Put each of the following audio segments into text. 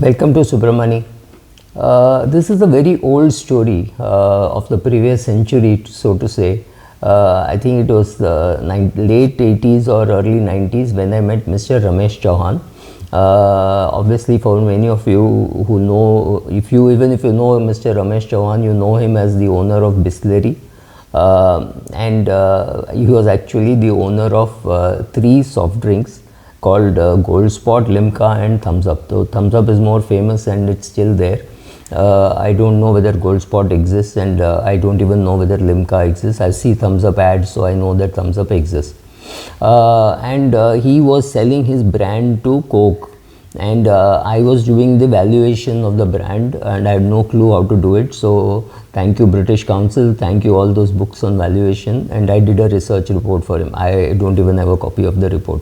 Welcome to Subramani. This is a very old story of the previous century, so to say. I think it was the late 80s or early 90s when I met Mr. Ramesh Chauhan. Obviously, for many of you who know, even if you know Mr. Ramesh Chauhan, you know him as the owner of Distillery. And he was actually the owner of three soft drinks called Gold Spot, Limca and Thumbs Up. So Thumbs Up is more famous and it's still there. I don't know whether Gold Spot exists, and I don't even know whether Limca exists. I see Thumbs Up ads, so I know that Thumbs Up exists. And he was selling his brand to Coke, and I was doing the valuation of the brand, and I had no clue how to do it. So thank you British Council, thank you all those books on valuation, and I did a research report for him. I don't even have a copy of the report.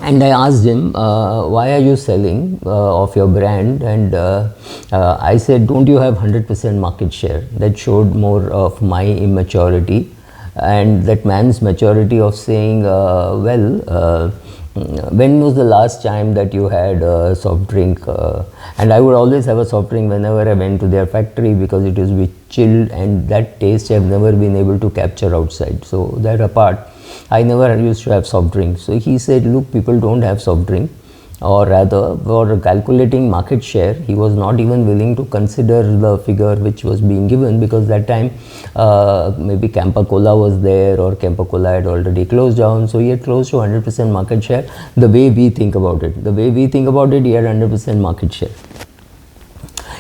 And I asked him, why are you selling of your brand? And I said, don't you have 100% market share? That showed more of my immaturity and that man's maturity of saying, when was the last time that you had a soft drink? And I would always have a soft drink whenever I went to their factory because it is chilled, and that taste I've never been able to capture outside. So that apart, I never used to have soft drinks. So he said, look, people don't have soft drink, or rather for calculating market share, he was not even willing to consider the figure which was being given, because that time maybe Campa Cola was there, or Campa Cola had already closed down. So he had close to 100% market share the way we think about it. The way we think about it, he had 100% market share.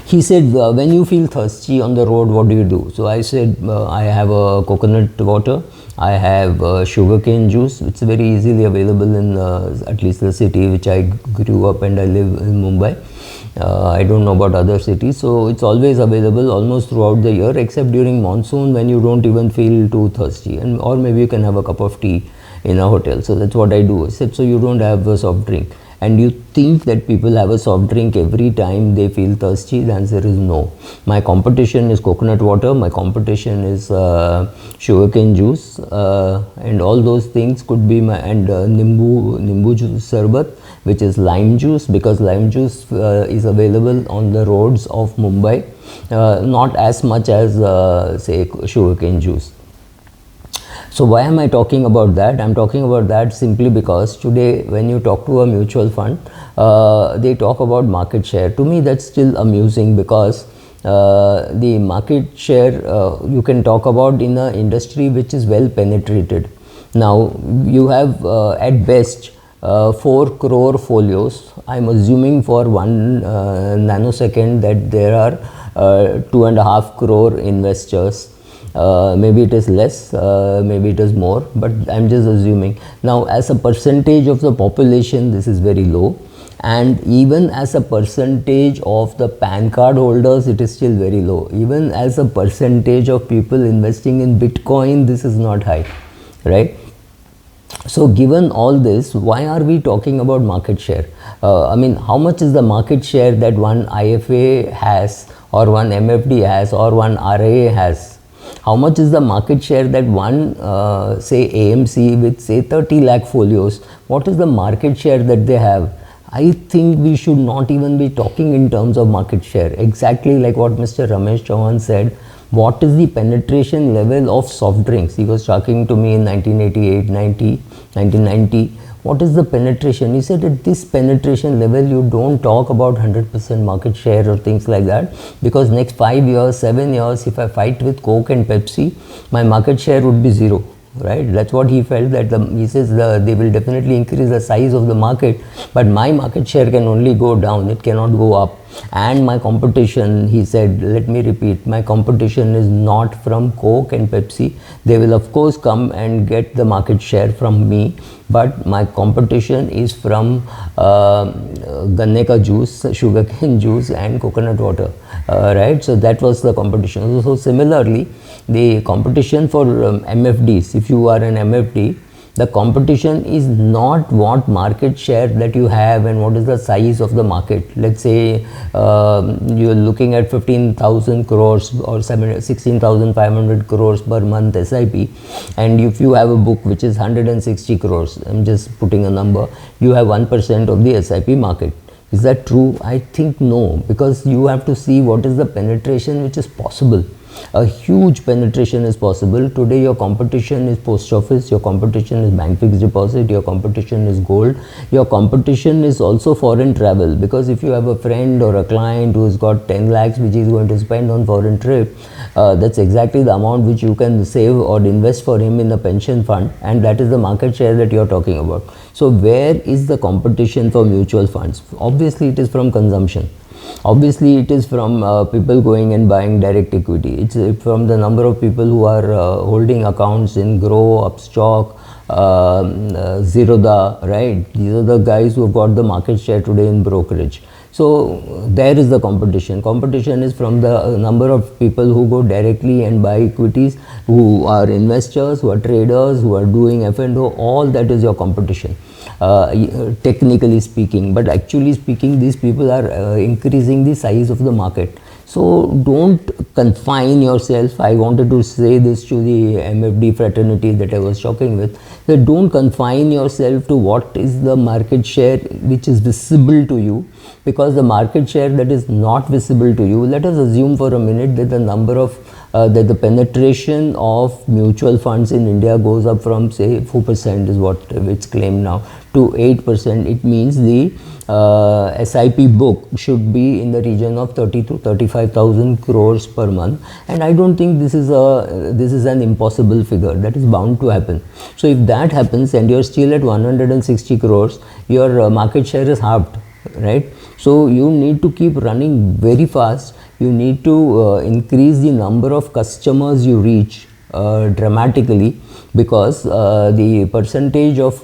He said, when you feel thirsty on the road, what do you do? So I said, I have a coconut water, I have sugarcane juice. It's very easily available in at least the city which I grew up, and I live in Mumbai. I don't know about other cities, so it's always available almost throughout the year, except during monsoon when you don't even feel too thirsty, and or maybe you can have a cup of tea in a hotel. So that's what I do. I said, so you don't have a soft drink, and you think that people have a soft drink every time they feel thirsty? The answer is no. My competition is coconut water, my competition is sugarcane juice, and all those things could be my, and nimbu juice sarbat, which is lime juice, because lime juice is available on the roads of Mumbai, not as much as say sugarcane juice. So why am I talking about that? I'm talking about that simply because today when you talk to a mutual fund, they talk about market share. To me, that's still amusing, because the market share you can talk about in an industry which is well penetrated. Now you have at best 4 crore folios. I'm assuming for 1 nanosecond that there are 2.5 crore investors. Maybe it is less, maybe it is more, but I'm just assuming. Now, as a percentage of the population, this is very low, and even as a percentage of the PAN card holders, it is still very low. Even as a percentage of people investing in Bitcoin, this is not high, right? So given all this, why are we talking about market share? I mean, how much is the market share that one IFA has, or one MFD has, or one RIA has? How much is the market share that one say AMC with say 30 lakh folios, what is the market share that they have? I think we should not even be talking in terms of market share. Exactly like what Mr. Ramesh Chauhan said, what is the penetration level of soft drinks? He was talking to me in 1988, 1990. What is the penetration? He said at this penetration level, you don't talk about 100% market share or things like that, because next 5 years, 7 years, if I fight with Coke and Pepsi, my market share would be 0. Right? That's what he felt, that he says they will definitely increase the size of the market, but my market share can only go down, it cannot go up. And my competition, he said, let me repeat, my competition is not from Coke and Pepsi. They will of course come and get the market share from me, but my competition is from ganne ka juice, sugarcane juice and coconut water, right? So that was the competition. So similarly, the competition for MFDs, if you are an MFD, the competition is not what market share that you have and what is the size of the market. Let's say you're looking at 15,000 crores or 16,500 crores per month SIP, and if you have a book which is 160 crores, I'm just putting a number, you have 1% of the SIP market. Is that true? I think no, because you have to see what is the penetration which is possible. A huge penetration is possible. Today your competition is post office, your competition is bank fixed deposit, your competition is gold, your competition is also foreign travel, because if you have a friend or a client who has got 10 lakhs which he is going to spend on foreign trip, that's exactly the amount which you can save or invest for him in a pension fund, and that is the market share that you are talking about. So where is the competition for mutual funds? Obviously it is from consumption. Obviously it is from people going and buying direct equity. It's from the number of people who are holding accounts in Grow, Upstock, Zerodha, right? These are the guys who have got the market share today in brokerage. So there is the competition. Competition is from the number of people who go directly and buy equities, who are investors, who are traders, who are doing F&O. All that is your competition, technically speaking. But actually speaking, these people are increasing the size of the market. So don't confine yourself. I wanted to say this to the MFD fraternity that I was talking with, that don't confine yourself to what is the market share which is visible to you, because the market share that is not visible to you, let us assume for a minute that the number of that the penetration of mutual funds in India goes up from, say, 4% is what it's claimed now, to 8%. It means the SIP book should be in the region of 30 to 35,000 crores per month, and I don't think this is an impossible figure. That is bound to happen. So if that happens and you're still at 160 crores, your market share is halved, right? So you need to keep running very fast. You need to increase the number of customers you reach dramatically, because the percentage of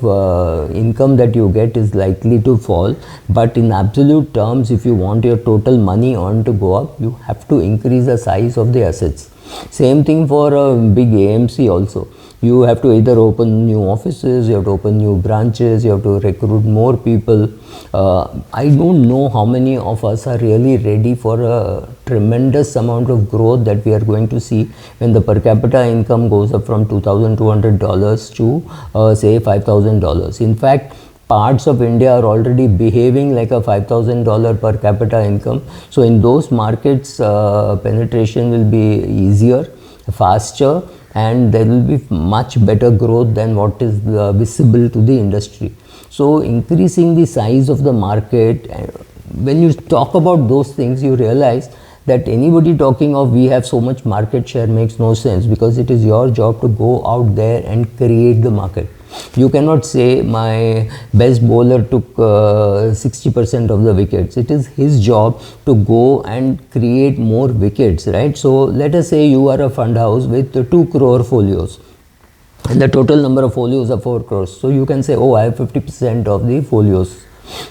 income that you get is likely to fall. But in absolute terms, if you want your total money earned to go up, you have to increase the size of the assets. Same thing for a big AMC also. You have to either open new offices, you have to open new branches, you have to recruit more people. I don't know how many of us are really ready for a tremendous amount of growth that we are going to see when the per capita income goes up from $2,200 to say $5,000. In fact, parts of India are already behaving like a $5,000 per capita income. So in those markets, penetration will be easier, faster, and there will be much better growth than what is visible to the industry. So increasing the size of the market, when you talk about those things, you realize that anybody talking of we have so much market share makes no sense, because it is your job to go out there and create the market. You cannot say my best bowler took 60% of the wickets. It is his job to go and create more wickets, right? So let us say you are a fund house with 2 crore folios, and the total number of folios are 4 crores. So you can say, oh, I have 50% of the folios.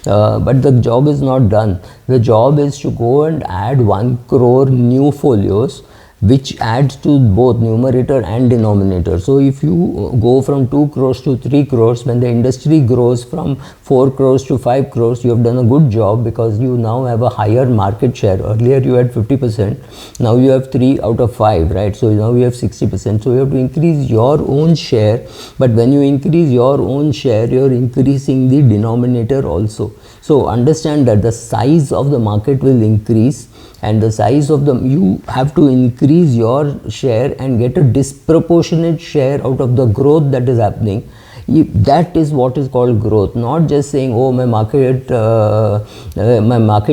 But the job is not done. The job is to go and add 1 crore new folios, which adds to both numerator and denominator. So if you go from 2 crores to 3 crores, when the industry grows from 4 crores to 5 crores, you have done a good job, because you now have a higher market share. Earlier you had 50%, now you have 3 out of 5, right? So now you have 60%. So you have to increase your own share, but when you increase your own share, you are increasing the denominator also. So understand that the size of the market will increase, and the size of you have to increase your share and get a disproportionate share out of the growth that is happening. That is what is called growth, not just saying, oh, my market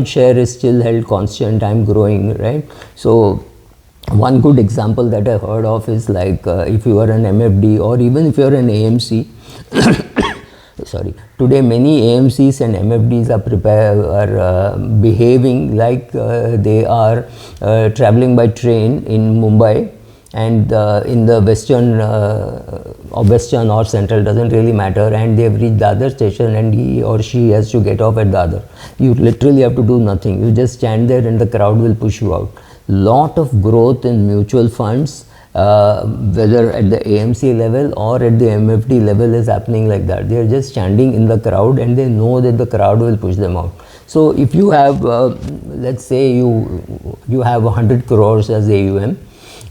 share is still held constant, I'm growing, right? So one good example that I heard of is like if you are an MFD or even if you are an AMC, sorry, today many AMCs and MFDs are behaving like they are traveling by train in Mumbai, and in the western or central, doesn't really matter, and they have reached the other station and he or she has to get off at the other. You literally have to do nothing. You just stand there and the crowd will push you out. Lot of growth in mutual funds, whether at the AMC level or at the MFD level, is happening like that. They are just standing in the crowd and they know that the crowd will push them out. So if you have, let's say you have 100 crores as AUM,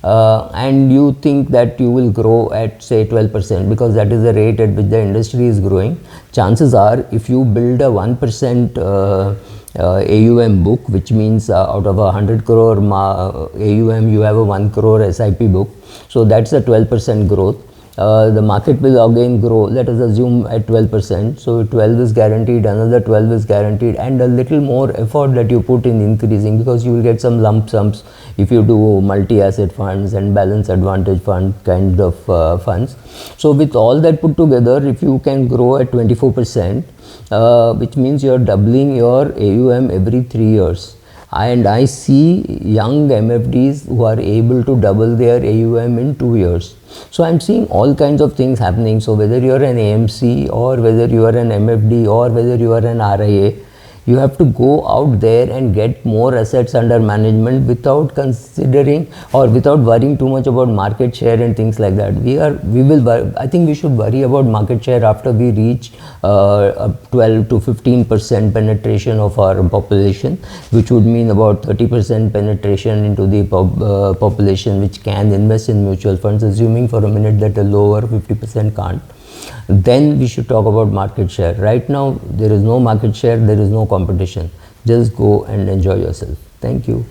and you think that you will grow at say 12%, because that is the rate at which the industry is growing. Chances are, if you build a 1% AUM book, which means out of 100 crore AUM, you have a 1 crore SIP book. So that's a 12% growth. The market will again grow, let us assume at 12%. So 12 is guaranteed, another 12 is guaranteed, and a little more effort that you put in increasing, because you will get some lump sums if you do multi-asset funds and balance advantage fund kind of funds. So with all that put together, if you can grow at 24%, which means you are doubling your AUM every 3 years. And I see young MFDs who are able to double their AUM in 2 years. So I'm seeing all kinds of things happening. So whether you are an AMC or whether you are an MFD or whether you are an RIA, you have to go out there and get more assets under management without considering or without worrying too much about market share and things like that. I think we should worry about market share after we reach 12 to 15% penetration of our population, which would mean about 30% penetration into the population which can invest in mutual funds, assuming for a minute that the lower 50% can't. Then we should talk about market share. Right now there is no market share, there is no competition. Just go and enjoy yourself. Thank you.